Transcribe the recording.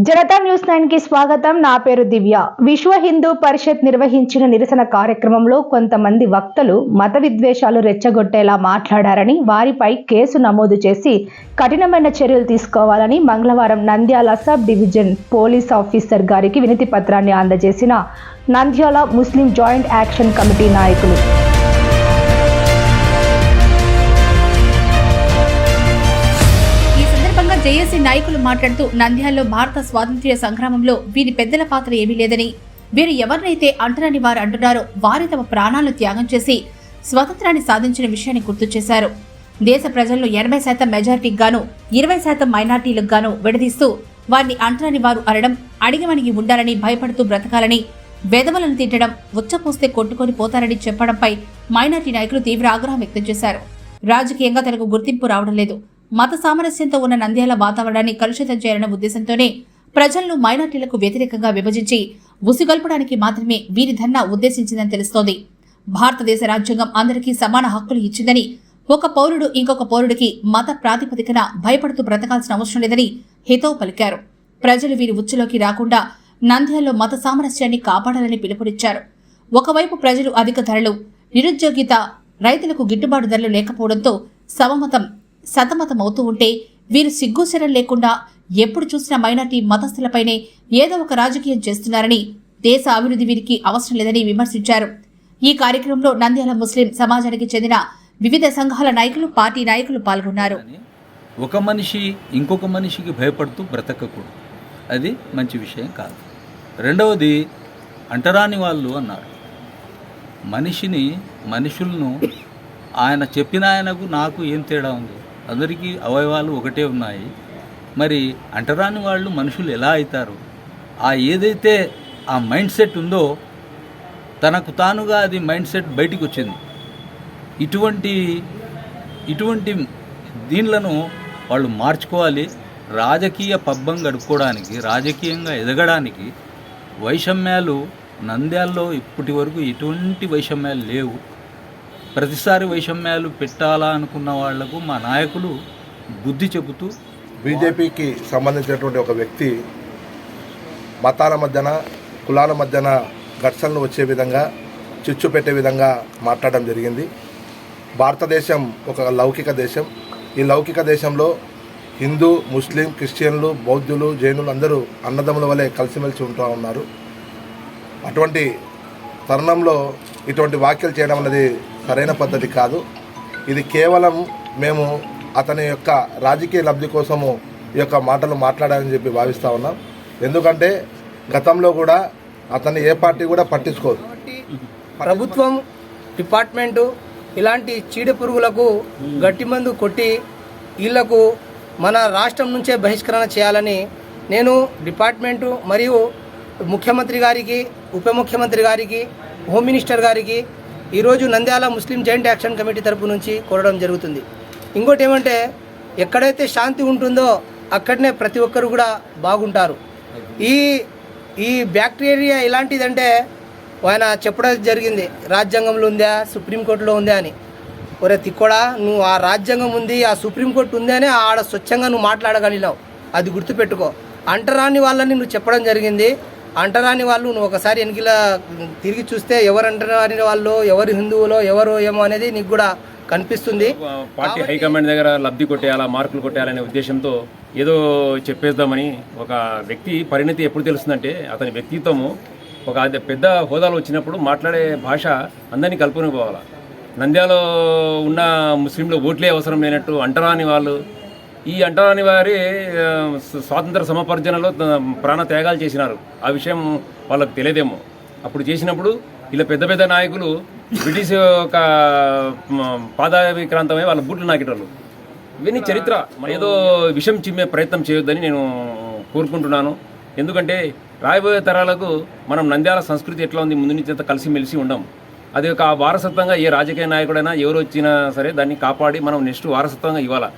Janata news 9 కి స్వాగతం. నా పేరు దివ్య. విశ్వ హిందూ పరిషత్ నిర్వహించిన నిరసన కార్యక్రమంలో కొంతమంది వక్తలు మత విద్వేషాలు రెచ్చగొట్టేలా మాట్లాడారని, వారిపై కేసు నమోదు చేసి కఠినమైన చర్యలు తీసుకోవాలని మంగళవారం Nandyal sub division police officer గారికి వినతి పత్రాన్ని అందజేసిన నంద్యాల ముస్లిం జాయింట్ యాక్షన్ కమిటీ నాయకులు. జేఏసీ నాయకులు మాట్లాడుతూ నంద్యాలలో భారత స్వాతంత్ర్య సంగ్రామంలో వీరి పెద్దల పాత్ర ఏమీ లేదని, వీరు ఎవరినైతే అంటరాని వారు అంటున్నారో వారి తమ ప్రాణాలను త్యాగం చేసి స్వతంత్రాన్ని సాధించిన విషయాన్ని గుర్తు చేశారు. దేశ ప్రజల్లో 80% మెజారిటీకి గాను 20% మైనార్టీలకు గాను విడదీస్తూ వారిని అంటరాని వారు అనడం, అడిగమణిగి ఉండాలని, భయపడుతూ బ్రతకాలని, వెధవలను తిట్టడం, ఉచ్చపోస్తే కొట్టుకొని పోతారని చెప్పడంపై మైనార్టీ నాయకులు తీవ్ర ఆగ్రహం వ్యక్తం చేశారు. రాజకీయంగా తనకు గుర్తింపు రావడం లేదు, మత సామరస్యంతో ఉన్న నంద్యాల వాతావరణాన్ని కలుషితం చేయాలన్న ఉద్దేశంతోనే ప్రజలను మైనార్టీలకు వ్యతిరేకంగా విభజించి ఉసిగొల్పడానికి మాత్రమే వీరి ధర్నా ఉద్దేశించిందని తెలుస్తోంది. భారతదేశ రాజ్యాంగం అందరికీ సమాన హక్కులు ఇచ్చిందని, ఒక పౌరుడు ఇంకొక పౌరుడికి మత ప్రాతిపదికన భయపడుతూ బ్రతకాల్సిన అవసరం లేదని హితవు పలికారు. ప్రజలు వీరి ఉచ్చులోకి రాకుండా నంద్యాలలో మత సామరస్యాన్ని కాపాడాలని పిలుపునిచ్చారు. ఒకవైపు ప్రజలు అధిక ధరలు, నిరుద్యోగిత, రైతులకు గిట్టుబాటు ధరలు లేకపోవడంతో సతమతమవుతూ ఉంటే వీరు సిగ్గుశరం లేకుండా ఎప్పుడు చూసినా మైనార్టీ మతస్థులపైనే ఏదో ఒక రాజకీయం చేస్తున్నారని, దేశ అభివృద్ధి వీరికి అవసరం లేదని విమర్శించారు. ఈ కార్యక్రమంలో నంద్యాల ముస్లిం సమాజానికి చెందిన వివిధ సంఘాల నాయకులు, పార్టీ నాయకులు పాల్గొన్నారు. ఒక మనిషి ఇంకొక మనిషికి భయపడుతూ బ్రతకకూడదు, అది మంచి విషయం కాదు. రెండవది, అంటరాని వాళ్ళు అన్నారు. మనుషులను ఆయన చెప్పిన ఆయనకు నాకు ఏం తేడా ఉంది? అందరికీ అవయవాలు ఒకటే ఉన్నాయి. మరి అంటరాని వాళ్ళు మనుషులు ఎలా అవుతారు? ఏదైతే ఆ మైండ్ సెట్ ఉందో తనకు తానుగా అది మైండ్ సెట్ బయటికి వచ్చింది. ఇటువంటి దీనిలను వాళ్ళు మార్చుకోవాలి. రాజకీయ పబ్బం గడుపుకోవడానికి, రాజకీయంగా ఎదగడానికి వైషమ్యాలు నంద్యాలలో ఇప్పటి వరకు ఎటువంటి వైషమ్యాలు లేవు. ప్రతిసారి వైషమ్యాలు పెట్టాలా అనుకున్న వాళ్లకు మా నాయకులు బుద్ధి చెబుతూ, బీజేపీకి సంబంధించినటువంటి ఒక వ్యక్తి మతాల మధ్యన, కులాల మధ్యన ఘర్షణలు వచ్చే విధంగా, చిచ్చు పెట్టే విధంగా మాట్లాడడం జరిగింది. భారతదేశం ఒక లౌకిక దేశం. ఈ లౌకిక దేశంలో హిందూ, ముస్లిం, క్రిస్టియన్లు, బౌద్ధులు, జైనులు అందరూ అన్నదమ్ముల వలె కలిసిమెలిసి ఉంటూ ఉన్నారు. అటువంటి తరుణంలో ఇటువంటి వ్యాఖ్యలు చేయడం అనేది సరైన పద్ధతి కాదు. ఇది కేవలం మేము అతని యొక్క రాజకీయ లబ్ధి కోసము ఈ యొక్క మాటలు మాట్లాడాలని చెప్పి భావిస్తూ ఉన్నాం. ఎందుకంటే గతంలో కూడా అతన్ని ఏ పార్టీ కూడా పట్టించుకోదు. ప్రభుత్వం, డిపార్ట్మెంటు ఇలాంటి చీడ పురుగులకు గట్టి మందు కొట్టి వీళ్లకు మన రాష్ట్రం నుంచే బహిష్కరణ చేయాలని నేను డిపార్ట్మెంటు మరియు ముఖ్యమంత్రి గారికి, ఉప ముఖ్యమంత్రి గారికి, హోమ్ మినిస్టర్ గారికి ఈరోజు నంద్యాల ముస్లిం జాయింట్ యాక్షన్ కమిటీ తరపు నుంచి కోరడం జరుగుతుంది. ఇంకోటి ఏమంటే, ఎక్కడైతే శాంతి ఉంటుందో అక్కడనే ప్రతి ఒక్కరు కూడా బాగుంటారు. ఈ బ్యాక్టీరియా ఎలాంటిదంటే ఆయన చెప్పడం జరిగింది, రాజ్యాంగంలో ఉందా, సుప్రీంకోర్టులో ఉందా అని. ఒరే తిక్కోడా, నువ్వు ఆ రాజ్యాంగం ఉంది, ఆ సుప్రీంకోర్టు ఉంది అని ఆడ స్వచ్ఛంగా నువ్వు మాట్లాడగలిగినావు. అది గుర్తుపెట్టుకో. అంటరాని వాళ్ళని నువ్వు చెప్పడం జరిగింది. అంటరాని వాళ్ళు నువ్వు ఒకసారి వెనకిలా తిరిగి చూస్తే ఎవరు అంటరాని వాళ్ళు, ఎవరు హిందువులో, ఎవరు ఏమో అనేది నీకు కూడా కనిపిస్తుంది. పార్టీ హైకమాండ్ దగ్గర లబ్ధి కొట్టేయాలా, మార్కులు కొట్టేయాలనే ఉద్దేశంతో ఏదో చెప్పేద్దామని ఒక వ్యక్తి పరిణతి ఎప్పుడు తెలుస్తుందంటే, అతని వ్యక్తిత్వము ఒక పెద్ద హోదాలో వచ్చినప్పుడు మాట్లాడే భాష అందరినీ కలుపుకొని పోవాలా. నంద్యాలలో ఉన్న ముస్లింలు ఓట్లే అవసరం లేనట్టు అంటరాని వాళ్ళు, ఈ అంటరాని వారి స్వాతంత్ర సమపర్జనలో ప్రాణ త్యాగాలు చేసినారు. ఆ విషయం వాళ్ళకు తెలియదేమో. అప్పుడు చేసినప్పుడు ఇలా పెద్ద పెద్ద నాయకులు బ్రిటిష్ ఒక పాదావిక్రాంతమై వాళ్ళ బూట్లు నాకేటోళ్ళు. ఇవన్నీ చరిత్ర. ఏదో విషం చిమ్మే ప్రయత్నం చేయొద్దని నేను కోరుకుంటున్నాను. ఎందుకంటే రాబోయే తరాలకు మనం నంద్యాల సంస్కృతి ఎట్లా ఉంది, ముందు నుంచి అంతా కలిసిమెలిసి ఉండం. అది ఒక వారసత్వంగా ఏ రాజకీయ నాయకుడైనా ఎవరు వచ్చినా సరే దాన్ని కాపాడి మనం నెక్స్ట్ వారసత్వంగా ఇవ్వాలి.